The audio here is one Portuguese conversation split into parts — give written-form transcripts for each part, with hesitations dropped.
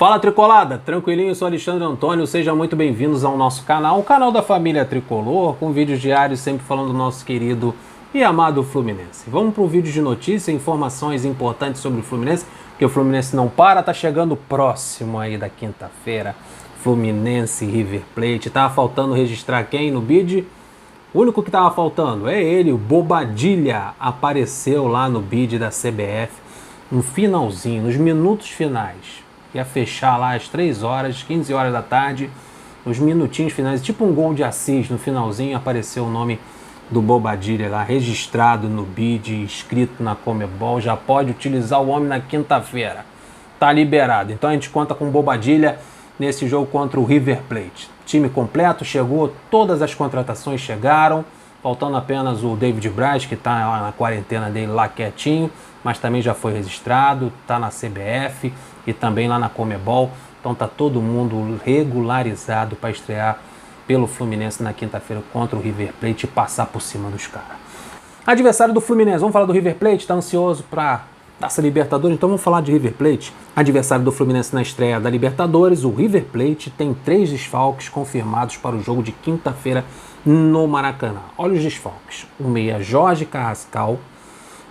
Fala Tricolada, tranquilinho, eu sou Alexandre Antônio, sejam muito bem-vindos ao nosso canal, o canal da família Tricolor, com vídeos diários sempre falando do nosso querido e amado Fluminense. Vamos para o vídeo de notícia, informações importantes sobre o Fluminense, que o Fluminense não para, tá chegando próximo aí da quinta-feira, Fluminense e River Plate. Tava faltando registrar quem no bid? O único que tava faltando é ele, o Bobadilla, apareceu lá no bid da CBF, no finalzinho, nos minutos finais. Ia fechar lá às 3 horas, 15 horas da tarde, nos minutinhos finais, tipo um gol de Assis, no finalzinho apareceu o nome do Bobadilla lá, registrado no bid, inscrito na Comebol, já pode utilizar o homem na quinta-feira, tá liberado. Então a gente conta com o Bobadilla nesse jogo contra o River Plate. Time completo, chegou, todas as contratações chegaram, faltando apenas o David Braz, que tá na quarentena dele lá quietinho, mas também já foi registrado, tá na CBF e também lá na Comebol. Então tá todo mundo regularizado para estrear pelo Fluminense na quinta-feira contra o River Plate e passar por cima dos caras. Adversário do Fluminense, vamos falar do River Plate, tá ansioso para Taça Libertadores, então vamos falar de River Plate. Adversário do Fluminense na estreia da Libertadores, o River Plate tem 3 desfalques confirmados para o jogo de quinta-feira no Maracanã. Olha os desfalques, o meia Jorge Carrascal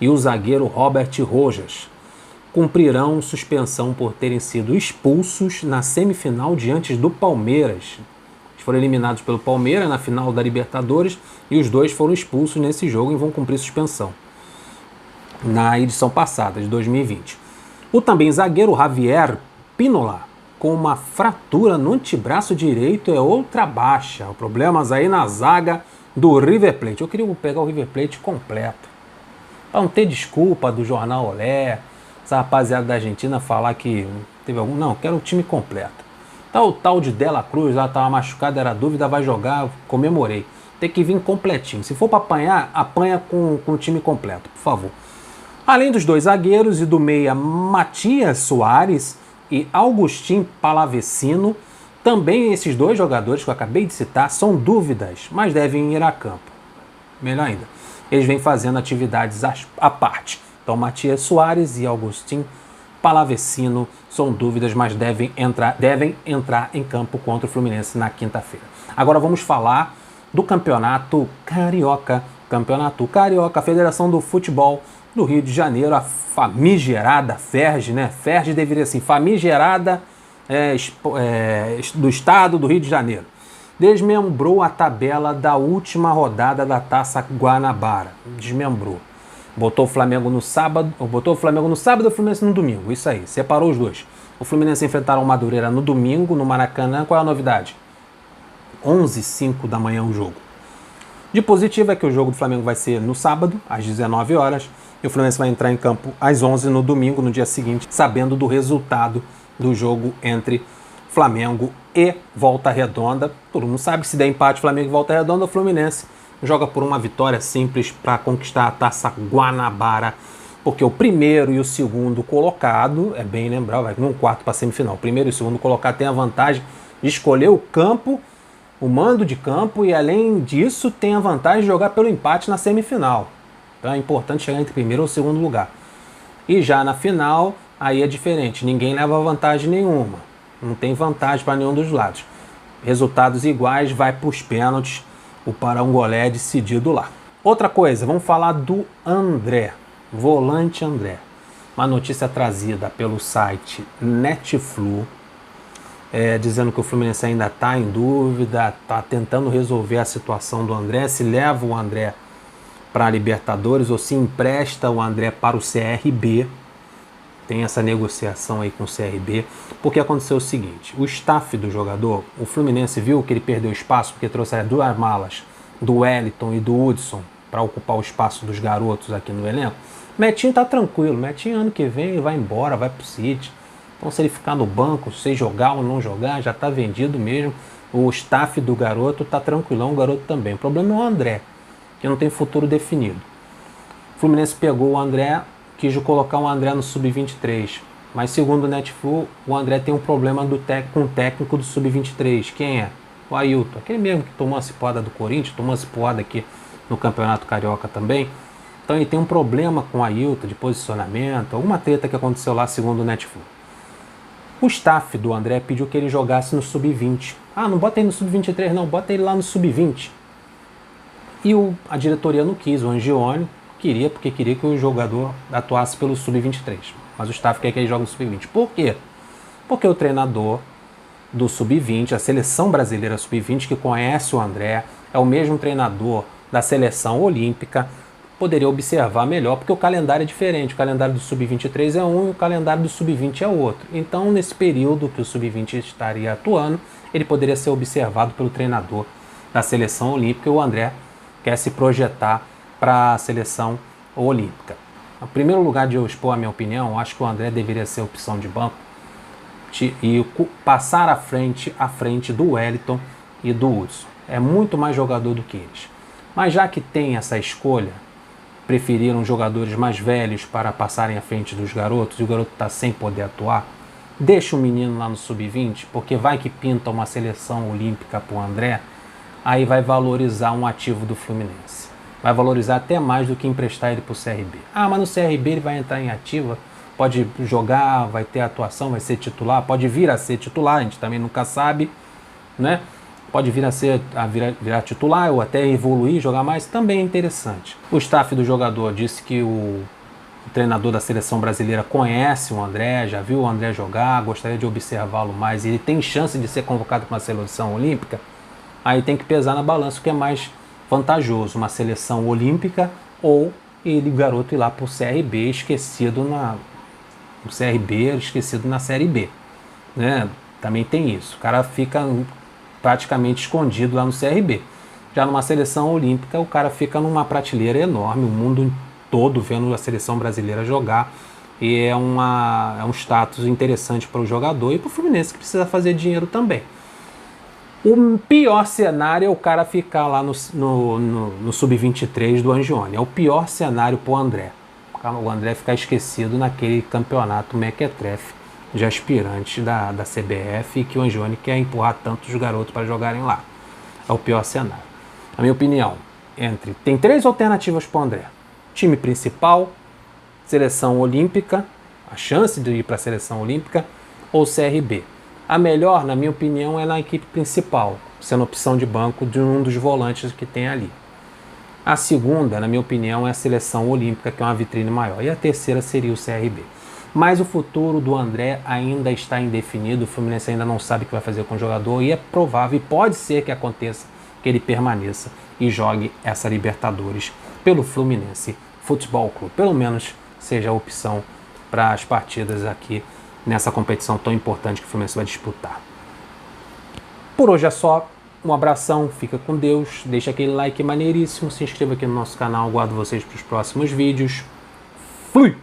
e o zagueiro Robert Rojas cumprirão suspensão por terem sido expulsos na semifinal diante do Palmeiras. Eles foram eliminados pelo Palmeiras na final da Libertadores e os dois foram expulsos nesse jogo e vão cumprir suspensão na edição passada, de 2020. O também zagueiro Javier Pinola, com uma fratura no antebraço direito, é outra baixa. Problemas aí na zaga do River Plate. Eu queria pegar o River Plate completo, para não ter desculpa do Jornal Olé, essa rapaziada da Argentina falar que teve algum... Não, quero o time completo. Tá o tal de Dela Cruz lá, tava machucado, era dúvida, vai jogar, comemorei. Tem que vir completinho. Se for para apanhar, apanha com o time completo, por favor. Além dos 2 zagueiros e do meia Matias Soares e Agustin Palavecino, também esses 2 jogadores que eu acabei de citar são dúvidas, mas devem ir a campo. Melhor ainda, eles vêm fazendo atividades à parte. Então Matias Soares e Agustin Palavecino são dúvidas, mas devem entrar em campo contra o Fluminense na quinta-feira. Agora vamos falar do Campeonato Carioca. Campeonato Carioca, a Federação do Futebol do Rio de Janeiro, a famigerada FERJ, né? FERJ deveria ser famigerada do estado do Rio de Janeiro. Desmembrou a tabela da última rodada da Taça Guanabara. Desmembrou. Botou o Flamengo no sábado e o Fluminense no domingo. Isso aí, separou os dois. O Fluminense enfrentaram o Madureira no domingo, no Maracanã. Qual é a novidade? 11h05 da manhã o jogo. De positivo é que o jogo do Flamengo vai ser no sábado, às 19 horas, e o Fluminense vai entrar em campo às 11 no domingo, no dia seguinte, sabendo do resultado do jogo entre Flamengo e Volta Redonda. Todo mundo sabe que se der empate Flamengo e Volta Redonda, o Fluminense joga por uma vitória simples para conquistar a Taça Guanabara, porque o primeiro e o segundo colocado, é bem lembrar, vai num quarto para semifinal, o primeiro e o segundo colocado tem a vantagem de escolher o campo, o mando de campo, e além disso tem a vantagem de jogar pelo empate na semifinal. Então é importante chegar entre primeiro ou segundo lugar. E já na final, aí é diferente, ninguém leva vantagem nenhuma, não tem vantagem para nenhum dos lados. Resultados iguais, vai para os pênaltis, o Parangolé é decidido lá. Outra coisa, vamos falar do André, volante André. Uma notícia trazida pelo site Netflu, dizendo que o Fluminense ainda está em dúvida, está tentando resolver a situação do André, se leva o André para a Libertadores ou se empresta o André para o CRB. Tem essa negociação aí com o CRB, porque aconteceu o seguinte, o staff do jogador, o Fluminense viu que ele perdeu espaço porque trouxeram 2 malas do Wellington e do Hudson para ocupar o espaço dos garotos aqui no elenco. Metinho tá tranquilo, Metinho ano que vem ele vai embora, vai pro City. Então se ele ficar no banco, se jogar ou não jogar, já tá vendido mesmo. O staff do garoto tá tranquilão, o garoto também. O problema é o André, que não tem futuro definido. O Fluminense pegou o André, quis colocar o André no Sub-23, mas segundo o Netflu, o André tem um problema com o técnico do Sub-23. Quem é? O Ailton, aquele mesmo que tomou a cipuada do Corinthians, tomou a cipuada aqui no Campeonato Carioca também. Então ele tem um problema com o Ailton de posicionamento, alguma treta que aconteceu lá segundo o Netflu. O staff do André pediu que ele jogasse no sub-20. Ah, não bota ele no sub-23 não, bota ele lá no sub-20. E a diretoria não quis, o Angione queria, porque queria que o jogador atuasse pelo sub-23. Mas o staff quer que ele jogue no sub-20. Por quê? Porque o treinador do sub-20, a seleção brasileira sub-20, que conhece o André, é o mesmo treinador da seleção olímpica, poderia observar melhor, porque o calendário é diferente. O calendário do sub-23 é um e o calendário do sub-20 é outro. Então, nesse período que o sub-20 estaria atuando, ele poderia ser observado pelo treinador da seleção olímpica, e o André quer se projetar para a seleção olímpica. Em primeiro lugar de eu expor a minha opinião, acho que o André deveria ser opção de banco e passar à frente do Wellington e do Hudson. É muito mais jogador do que eles. Mas já que tem essa escolha, preferiram jogadores mais velhos para passarem à frente dos garotos, e o garoto está sem poder atuar, deixa o menino lá no sub-20, porque vai que pinta uma seleção olímpica para o André, aí vai valorizar um ativo do Fluminense. Vai valorizar até mais do que emprestar ele para o CRB. Ah, mas no CRB ele vai entrar em ativa, pode jogar, vai ter atuação, vai ser titular, pode vir a ser titular, a gente também nunca sabe, né? Pode vir a virar titular ou até evoluir, jogar mais, também é interessante. O staff do jogador disse que o treinador da seleção brasileira conhece o André, já viu o André jogar, gostaria de observá-lo mais, e ele tem chance de ser convocado para uma seleção olímpica. Aí tem que pesar na balança o que é mais vantajoso, uma seleção olímpica ou ele, garoto, ir lá para o CRB esquecido na Série B, né? Também tem isso, o cara fica praticamente escondido lá no CRB. Já numa seleção olímpica, o cara fica numa prateleira enorme, o mundo todo vendo a seleção brasileira jogar, e é um status interessante para o jogador e para o Fluminense, que precisa fazer dinheiro também. O pior cenário é o cara ficar lá no sub-23 do Angione. É o pior cenário para o André. O André ficar esquecido naquele campeonato mequetrefe de aspirante da CBF, que o Angione quer empurrar tantos garotos para jogarem lá. É o pior cenário. Na minha opinião, tem 3 alternativas para o André. Time principal, seleção olímpica, a chance de ir para a seleção olímpica, ou CRB. A melhor, na minha opinião, é na equipe principal, sendo opção de banco de um dos volantes que tem ali. A segunda, na minha opinião, é a seleção olímpica, que é uma vitrine maior. E a terceira seria o CRB. Mas o futuro do André ainda está indefinido, o Fluminense ainda não sabe o que vai fazer com o jogador, e é provável, e pode ser que aconteça, que ele permaneça e jogue essa Libertadores pelo Fluminense Futebol Clube. Pelo menos seja a opção para as partidas aqui nessa competição tão importante que o Fluminense vai disputar. Por hoje é só, um abração, fica com Deus, deixa aquele like maneiríssimo, se inscreva aqui no nosso canal, aguardo vocês para os próximos vídeos. Fui!